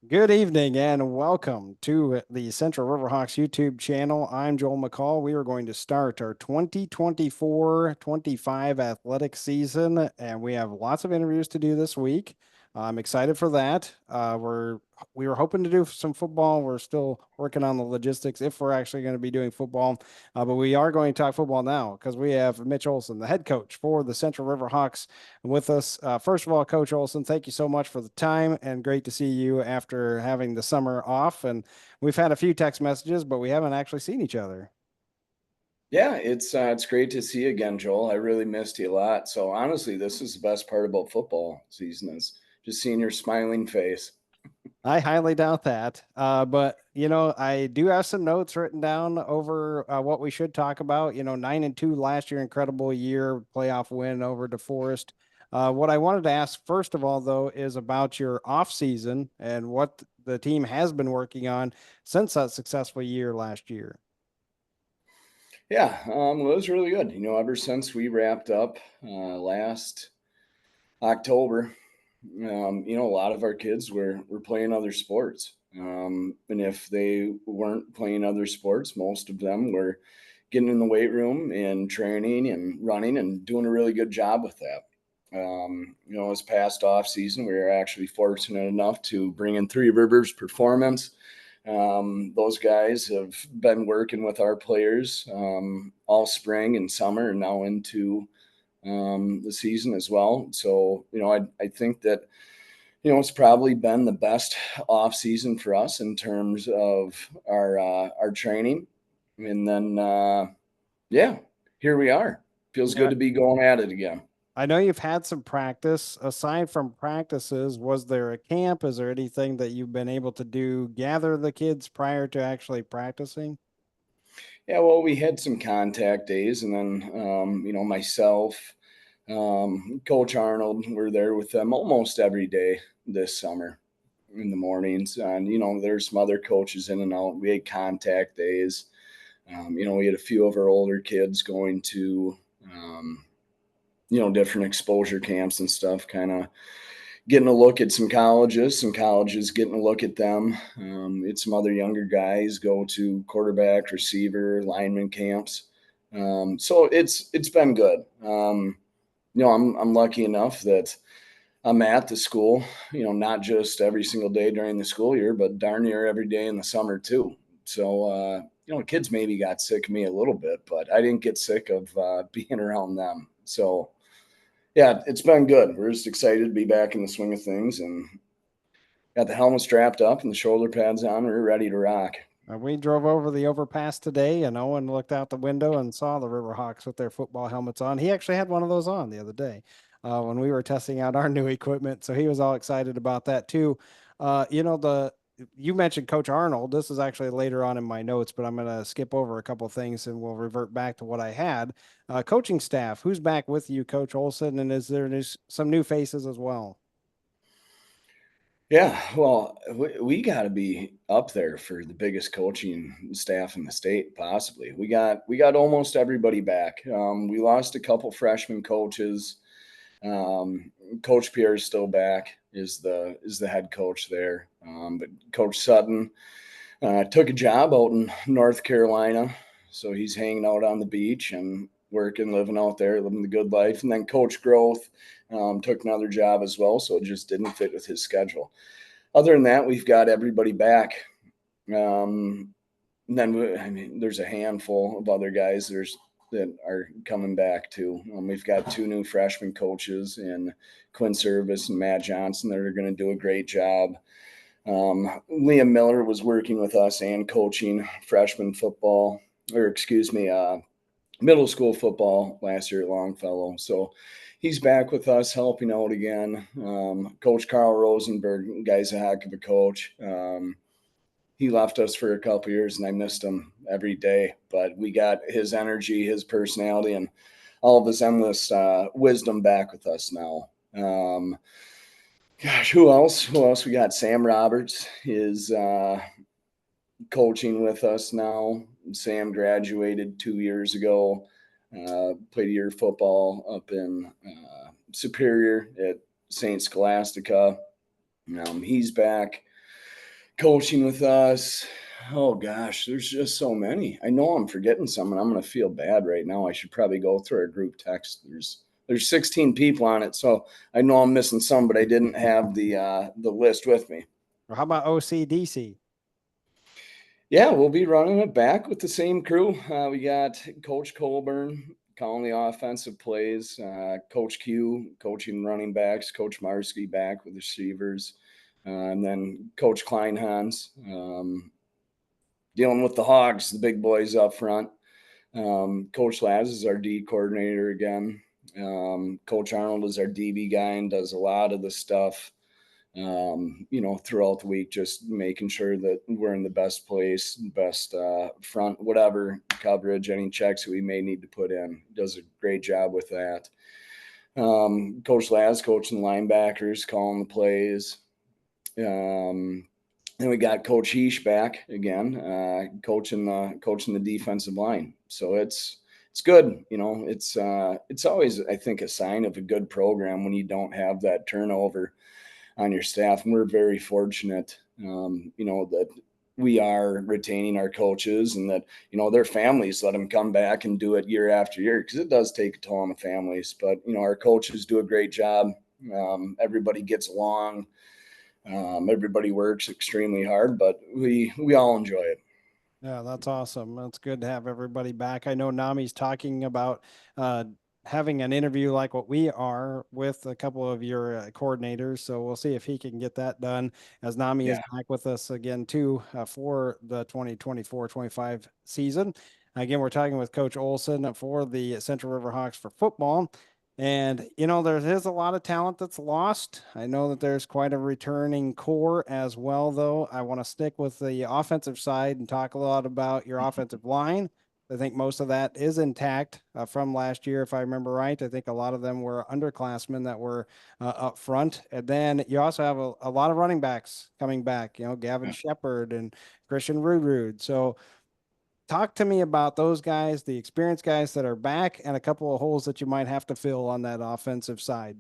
Good evening and welcome to the Central Riverhawks YouTube channel. I'm Joel McCall. We are going to start our 2024-25 athletic season, and we have lots of interviews to do this week. I'm excited for that. We were hoping to do some football. We're still working on the logistics if we're actually going to be doing football, but we are going to talk football now because we have Mitch Olson, the head coach for the Central Riverhawks, with us. First of all, Coach Olson, thank you so much for the time and great to see you after having the summer off. And we've had a few text messages, but we haven't actually seen each other. Yeah, it's great to see you again, Joel. I really missed you a lot. So honestly, this is the best part about football season is just seeing your smiling face. I highly doubt that. But I do have some notes written down over what we should talk about. 9-2 last year, incredible year, playoff win over DeForest. What I wanted to ask first of all, though, is about your off season and what the team has been working on since that successful year last year. Yeah, well, it was really good. Ever since we wrapped up last October, a lot of our kids were playing other sports. And if they weren't playing other sports, most of them were getting in the weight room and training and running and doing a really good job with that. This past off season, we were actually fortunate enough to bring in Three Rivers Performance. Those guys have been working with our players all spring and summer and now into the season as well. So, I think that, it's probably been the best off season for us in terms of our training. And then, yeah, here we are. Feels good Yeah, to be going at it again. I know you've had some practice. Aside from practices, was there a camp? Is there anything that you've been able to do, gather the kids prior to actually practicing? Yeah, well, we had some contact days, and then myself, Coach Arnold, we're there with them almost every day this summer in the mornings. And there's some other coaches in and out. We had contact days. We had a few of our older kids going to different exposure camps and stuff, kind of getting a look at some colleges getting a look at them. It's some other younger guys go to quarterback, receiver, lineman camps. So it's been good. I'm lucky enough that I'm at the school, not just every single day during the school year, but darn near every day in the summer too. So, kids maybe got sick of me a little bit, but I didn't get sick of being around them. So, yeah, it's been good. We're just excited to be back in the swing of things and got the helmet strapped up and the shoulder pads on. We're ready to rock. We drove over the overpass today, and Owen looked out the window and saw the Riverhawks with their football helmets on. He actually had one of those on the other day when we were testing out our new equipment, so he was all excited about that too. The you mentioned Coach Arnold. This is actually later on in my notes, but I'm going to skip over a couple things and we'll revert back to what I had. Coaching staff, who's back with you, Coach Olson, and is there some new faces as well? Yeah, well, we got to be up there for the biggest coaching staff in the state, possibly. We got almost everybody back. We lost a couple freshman coaches. Um, Coach Pierre is still back, is the head coach there. But Coach Sutton took a job out in North Carolina, so he's hanging out on the beach and working, living out there, living the good life. And then Coach Growth took another job as well, so it just didn't fit with his schedule. Other than that, we've got everybody back. And then there's a handful of other guys that are coming back too. We've got two new freshman coaches in Quinn Service and Matt Johnson that are going to do a great job. Liam Miller was working with us and coaching freshman football, or excuse me, middle school football last year at Longfellow. So he's back with us helping out again. Coach Carl Rosenberg, guy's a heck of a coach. He left us for a couple years and I missed him every day, but we got his energy, his personality, and all of his endless wisdom back with us now. Gosh, who else? Who else? We got Sam Roberts is coaching with us now. Sam graduated 2 years ago. Played a year of football up in Superior at St. Scholastica. He's back. coaching with us. Oh gosh, there's just so many. I know I'm forgetting some, and I'm gonna feel bad right now. I should probably go through our group text. There's 16 people on it, so I know I'm missing some, but I didn't have the list with me. Or how about OCDC? Yeah, we'll be running it back with the same crew. We got Coach Colburn calling the offensive plays, Coach Q coaching running backs, Coach Marsky back with the receivers, and then Coach Kleinhans dealing with the Hogs, the big boys up front. Coach Laz is our D coordinator again. Coach Arnold is our DB guy and does a lot of the stuff throughout the week, just making sure that we're in the best place, best front, whatever coverage, any checks we may need to put in. Does a great job with that. Coach Laz coaching the linebackers, calling the plays. Then we got Coach Heesh back again, coaching the defensive line. So it's good. It's always, I think, a sign of a good program when you don't have that turnover on your staff. And we're very fortunate, that we are retaining our coaches and that, their families let them come back and do it year after year, because it does take a toll on the families. But, our coaches do a great job. Everybody gets along. Everybody works extremely hard, but we all enjoy it. Yeah, that's awesome. That's good to have everybody back. I know Nami's talking about uh, having an interview like what we are with a couple of your coordinators. So we'll see if he can get that done, as Nami is Yeah. back with us again too for the 2024-25 season. Again, we're talking with Coach Olson for the Central Riverhawks for football. And, there is a lot of talent that's lost. I know that there's quite a returning core as well, though. I want to stick with the offensive side and talk a lot about your offensive line. I think most of that is intact from last year, if I remember right. I think a lot of them were underclassmen that were up front. And then you also have a lot of running backs coming back, Gavin Shepard and Christian Rudrud. So, talk to me about those guys, the experienced guys that are back, and a couple of holes that you might have to fill on that offensive side.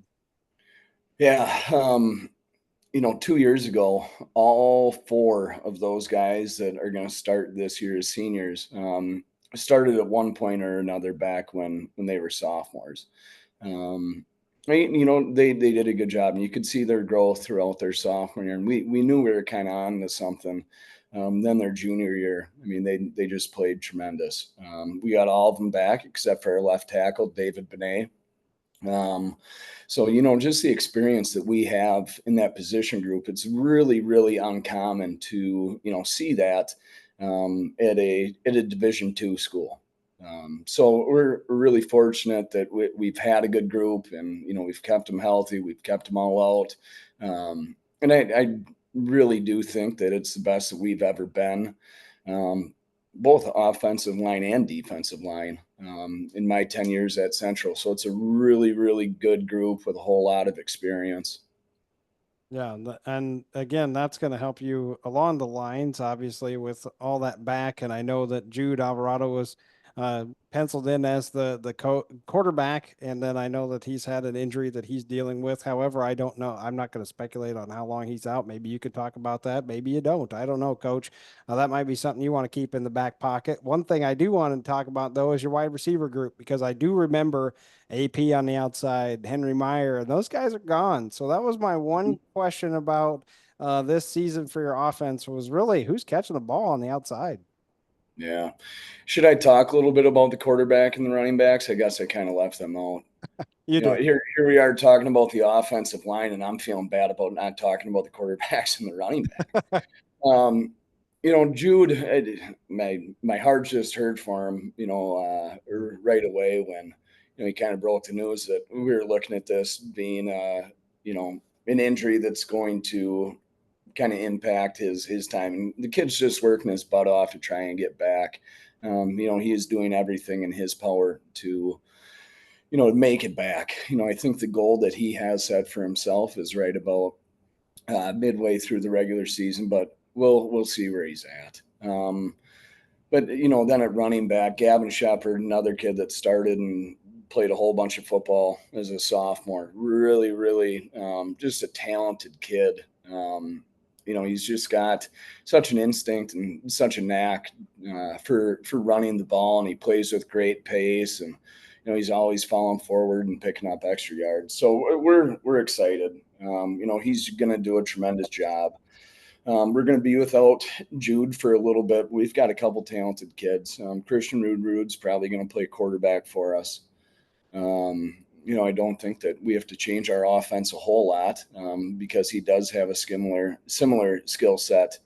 Yeah. 2 years ago, all four of those guys that are going to start this year as seniors started at one point or another back when they were sophomores. They did a good job, and you could see their growth throughout their sophomore year. And we knew we were kind of on to something. Then their junior year, I mean, they just played tremendous. We got all of them back except for our left tackle, David Benet. So, just the experience that we have in that position group, it's really, really uncommon to, see that at a Division II school. So we're really fortunate that we've had a good group, and, we've kept them healthy. We've kept them all out. And I really do think that it's the best that we've ever been. Both offensive line and defensive line in my 10 years at Central. So it's a really, really good group with a whole lot of experience. Yeah, and again, that's going to help you along the lines, obviously, with all that back. And I know that Jude Alvarado was penciled in as the quarterback, and then I know that he's had an injury that he's dealing with. However, I don't know. I'm not going to speculate on how long he's out. Maybe you could talk about that. Maybe you don't. I don't know, Coach. That might be something you want to keep in the back pocket. One thing I do want to talk about, though, is your wide receiver group, because I do remember AP on the outside, Henry Meyer, and those guys are gone. So that was my one question about this season for your offense, was really who's catching the ball on the outside. Yeah. Should I talk a little bit about the quarterback and the running backs? I guess I kind of left them out. You did. Here we are talking about the offensive line, and I'm feeling bad about not talking about the quarterbacks and the running back. Jude, my heart just hurt for him, right away when, he kind of broke the news that we were looking at this being, an injury that's going to kind of impact his time. And the kid's just working his butt off to try and get back. He is doing everything in his power to, make it back. I think the goal that he has set for himself is right about midway through the regular season, but we'll see where he's at. But then at running back, Gavin Shepard, another kid that started and played a whole bunch of football as a sophomore. Really, really, just a talented kid. he's just got such an instinct and such a knack for running the ball, and he plays with great pace, and he's always falling forward and picking up extra yards. So we're excited. He's going to do a tremendous job. We're going to be without Jude for a little bit. We've got a couple talented kids. Christian Rud's probably going to play quarterback for us. I don't think that we have to change our offense a whole lot because he does have a similar skill set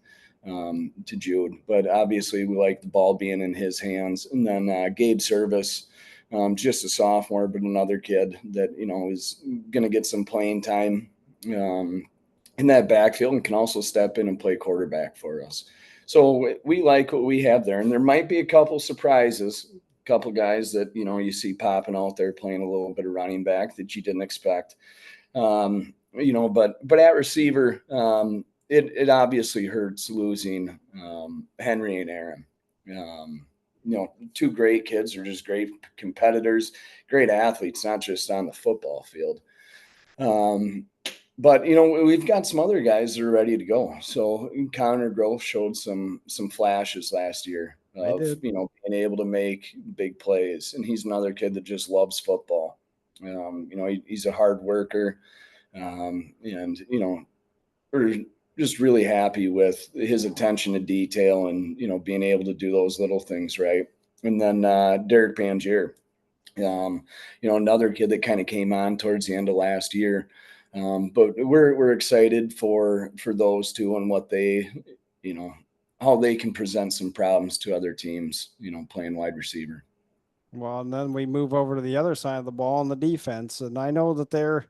to Jude. But obviously, we like the ball being in his hands. And then Gabe Service, just a sophomore, but another kid that is going to get some playing time in that backfield and can also step in and play quarterback for us. So we like what we have there, and there might be a couple surprises, a couple guys that you see popping out there playing a little bit of running back that you didn't expect. But at receiver, it obviously hurts losing Henry and Aaron. Two great kids are just great competitors, great athletes, not just on the football field. But we've got some other guys that are ready to go. So Connor Grove showed some flashes last year of being able to make big plays, and he's another kid that just loves football. He's a hard worker, and we're just really happy with his attention to detail and being able to do those little things right. And then Derek Pangier, another kid that kind of came on towards the end of last year. But we're excited for those two and what they, how they can present some problems to other teams, playing wide receiver. Well, and then we move over to the other side of the ball on the defense. And I know that there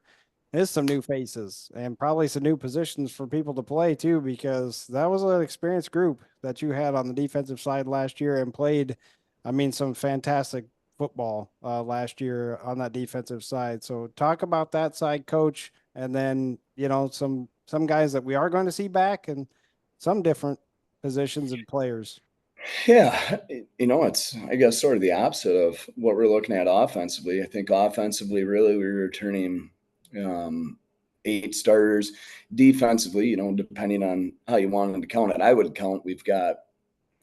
is some new faces and probably some new positions for people to play too, because that was an experienced group that you had on the defensive side last year and played, some fantastic football last year on that defensive side. So talk about that side, coach, and then, some guys that we are going to see back and some different positions and players. Yeah, it's, I guess, sort of the opposite of what we're looking at offensively. I think offensively, really, we're returning 8 starters. Defensively, depending on how you wanted to count it, I would count we've got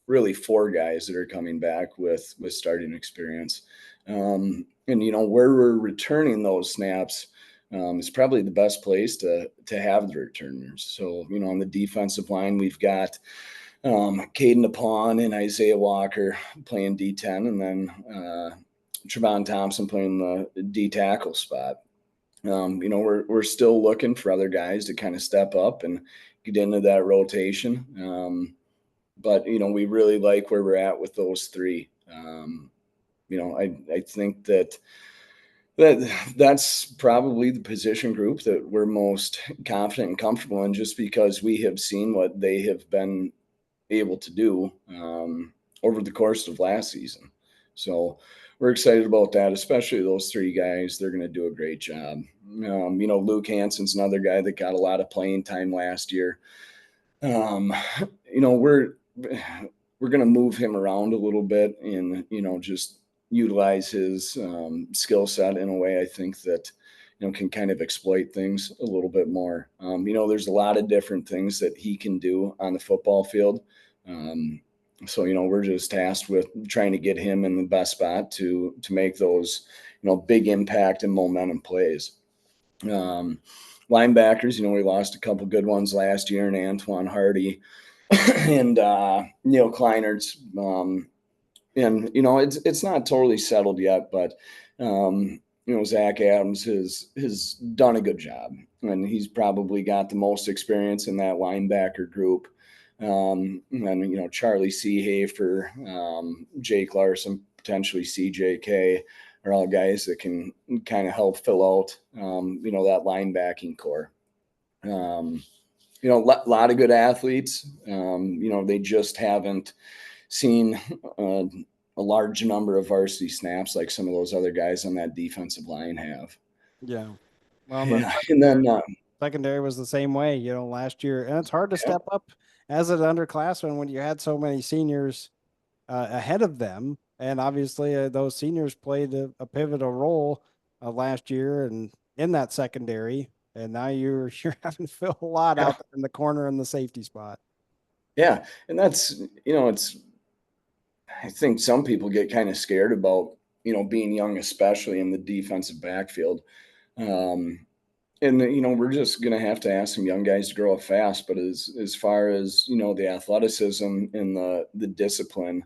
really 4 guys that are coming back with starting experience. And where we're returning those snaps is probably the best place to have the returners. So on the defensive line, we've got Caden DePawn and Isaiah Walker playing D10, and then Trevon Thompson playing the D tackle spot. We're still looking for other guys to kind of step up and get into that rotation. But we really like where we're at with those 3. I think that's probably the position group that we're most confident and comfortable in, just because we have seen what they have been able to do over the course of last season. So we're excited about that, especially those 3 guys. They're going to do a great job. Luke Hansen's another guy that got a lot of playing time last year. We're going to move him around a little bit and, just utilize his skill set in a way I think that, can kind of exploit things a little bit more. There's a lot of different things that he can do on the football field. So, we're just tasked with trying to get him in the best spot to make those, big impact and momentum plays. Linebackers, we lost a couple good ones last year in Antoine Hardy and Neil Kleinertz. And it's not totally settled yet, but Zach Adams has done a good job, and he's probably got the most experience in that linebacker group. And Charlie Seehafer, Jake Larson, potentially CJK are all guys that can kind of help fill out that linebacking core. A lot of good athletes. They just haven't seen a large number of varsity snaps like some of those other guys on that defensive line have. Yeah. Well, yeah. And then secondary was the same way, last year. And it's hard to step up as an underclassman when you had so many seniors ahead of them. And obviously those seniors played a pivotal role last year and in that secondary. and now you're having to fill a lot Yeah. out there in the corner in the safety spot. Yeah. And that's, I think some people get kind of scared about, being young, especially in the defensive backfield. Um, and we're just gonna have to ask some young guys to grow up fast. But as far as the athleticism and the discipline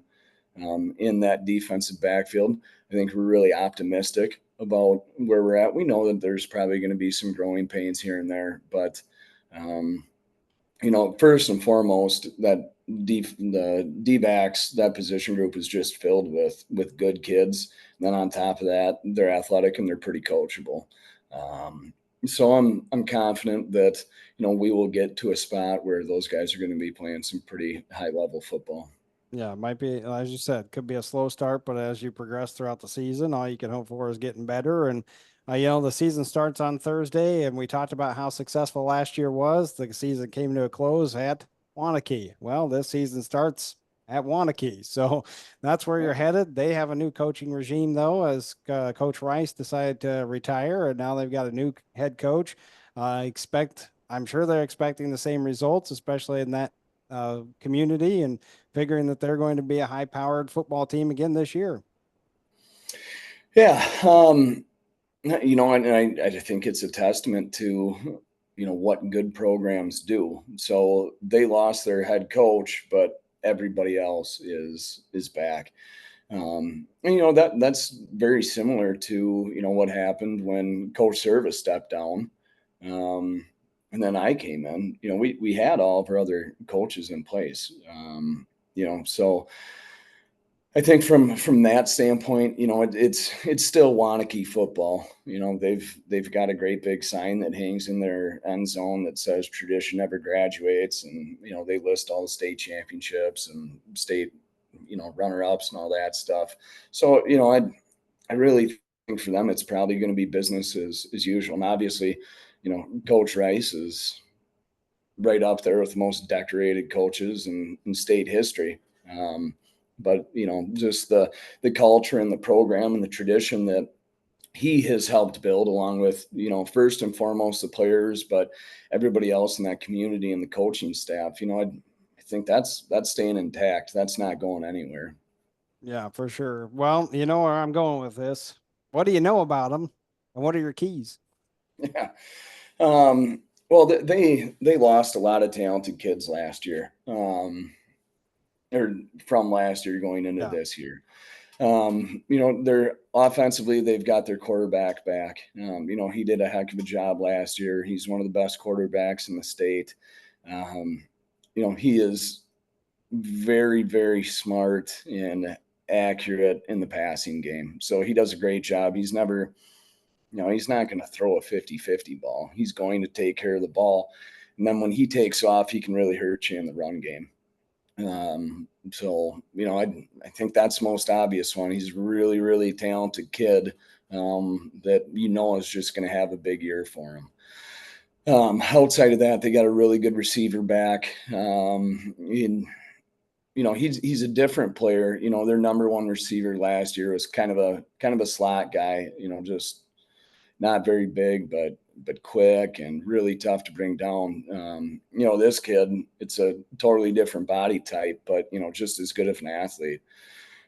in that defensive backfield, I think we're really optimistic about where we're at. We know that there's probably going to be some growing pains here and there, but um, first and foremost, the D backs, that position group is just filled with good kids. And then on top of that, they're athletic and they're pretty coachable. Um, so I'm confident that we will get to a spot where those guys are going to be playing some pretty high level football. Yeah, it might be, as you said, could be a slow start, but as you progress throughout the season, all you can hope for is getting better. And, the season starts on Thursday, and we talked about how successful last year was. The season came to a close at Wanaki. Well, this season starts at Wanaki. So that's where you're headed. They have a new coaching regime, though, as Coach Rice decided to retire, and now they've got a new head coach. I'm sure they're expecting the same results, especially in that community, and figuring that they're going to be a high powered football team again this year. Yeah. And I think it's a testament to, what good programs do. So they lost their head coach, but everybody else is back. And that's very similar to what happened when Coach Service stepped down, um, and then I came in. We had all of our other coaches in place. So I think from that standpoint, it's still Wanaki football. They've got a great big sign that hangs in their end zone that says "Tradition never graduates," and they list all the state championships and state runner ups and all that stuff. So I really think for them it's probably going to be business as usual. And obviously, Coach Rice is right up there with the most decorated coaches in state history. But just the culture and the program and the tradition that he has helped build, along with first and foremost the players, but everybody else in that community and the coaching staff. I think that's staying intact. That's not going anywhere. Yeah, for sure. Well, you know where I'm going with this. What do you know about them, and what are your keys? Yeah. Well, they lost a lot of talented kids last year, or from last year going into Yeah. this year. They're offensively, they've got their quarterback back. He did a heck of a job last year. He's one of the best quarterbacks in the state. Um, he is very, very smart and accurate in the passing game. So he does a great job. He's not going to throw a 50-50 ball. He's going to take care of the ball. And then when he takes off, he can really hurt you in the run game. I think that's the most obvious one. He's a really, really talented kid that is just going to have a big year for him. Outside of that, they got a really good receiver back. He's a different player. Their number one receiver last year was kind of a slot guy. Just not very big, but quick and really tough to bring down. This kid, it's a totally different body type, but just as good of an athlete.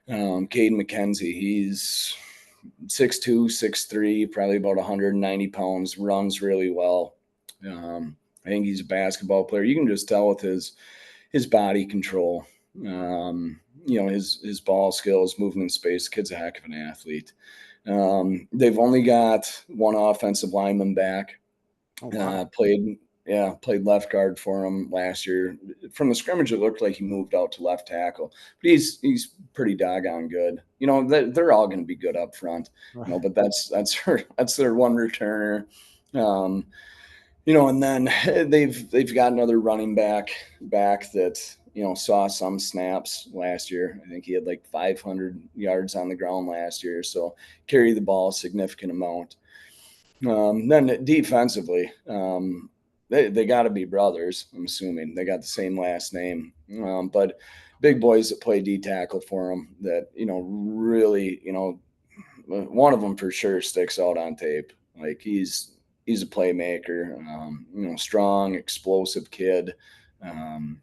Caden McKenzie, he's 6'2", 6'3", probably about 190 pounds, runs really well. I think he's a basketball player. You can just tell with his body control, his ball skills, moving in space. The kid's a heck of an athlete. They've only got one offensive lineman back. Oh, wow. Played left guard for him last year. From the scrimmage, it looked like he moved out to left tackle, but he's pretty doggone good. They're all going to be good up front. Right. But that's their one returner. And then they've got another running back that saw some snaps last year. I think he had like 500 yards on the ground last year, so carried the ball a significant amount. Then defensively, they got to be brothers. I'm assuming they got the same last name, but big boys that play D tackle for them. That really one of them for sure sticks out on tape. Like he's he's a playmaker. Strong, explosive kid. Um,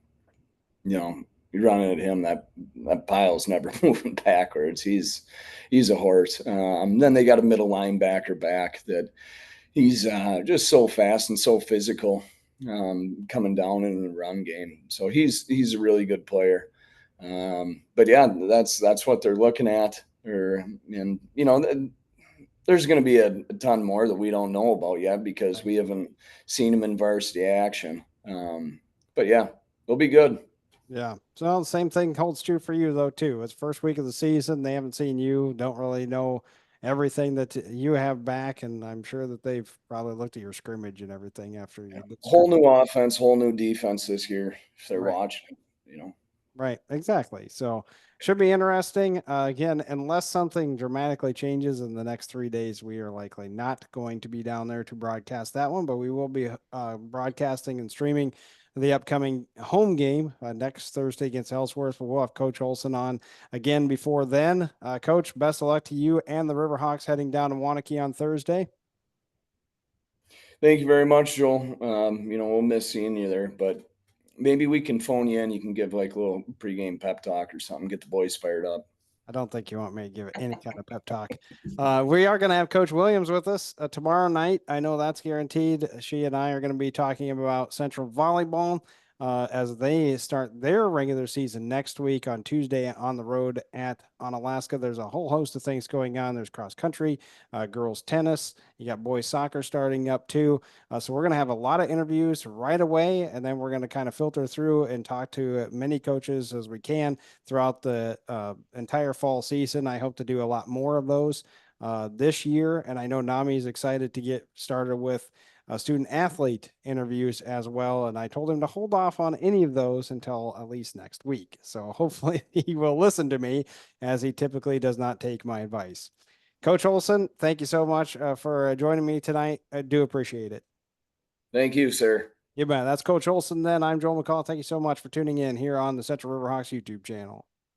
you're running at him, that pile's never moving backwards. He's a horse. Then they got a middle linebacker back that he's just so fast and so physical, coming down in the run game. So he's a really good player. But yeah, that's what they're looking at. And there's going to be a ton more that we don't know about yet because we haven't seen them in varsity action. But yeah, they'll be good. Yeah. So the same thing holds true for you though too. It's first week of the season. They haven't seen you, don't really know everything that you have back, and I'm sure that they've probably looked at your scrimmage and everything after you did Whole scrimmage. new offense, whole new defense this year. If they're Right. watching. Right. Exactly. So should be interesting. Again, unless something dramatically changes in the next 3 days, we are likely not going to be down there to broadcast that one, but we will be broadcasting and streaming the upcoming home game next Thursday against Ellsworth. We'll have Coach Olson on again before then. Coach, best of luck to you and the Riverhawks heading down to Wanaki on Thursday. Thank you very much, Joel. We'll miss seeing you there, but maybe we can phone you in. You can give like a little pregame pep talk or something, get the boys fired up. I don't think you want me to give it any kind of pep talk. We are going to have Coach Williams with us tomorrow night. I know that's guaranteed. She and I are going to be talking about Central Volleyball as they start their regular season next week on Tuesday on the road at Alaska. There's a whole host of things going on. There's cross country, girls tennis. You got boys soccer starting up too. So we're going to have a lot of interviews right away, and then we're going to kind of filter through and talk to as many coaches as we can throughout the entire fall season. I hope to do a lot more of those this year, and I know Nami is excited to get started with student athlete interviews as well. And I told him to hold off on any of those until at least next week. So hopefully he will listen to me, as he typically does not take my advice. Coach Olson, thank you so much for joining me tonight. I do appreciate it. Thank you, sir. Yeah, man. That's Coach Olson. Then I'm Joel McCall. Thank you so much for tuning in here on the Central Riverhawks YouTube channel.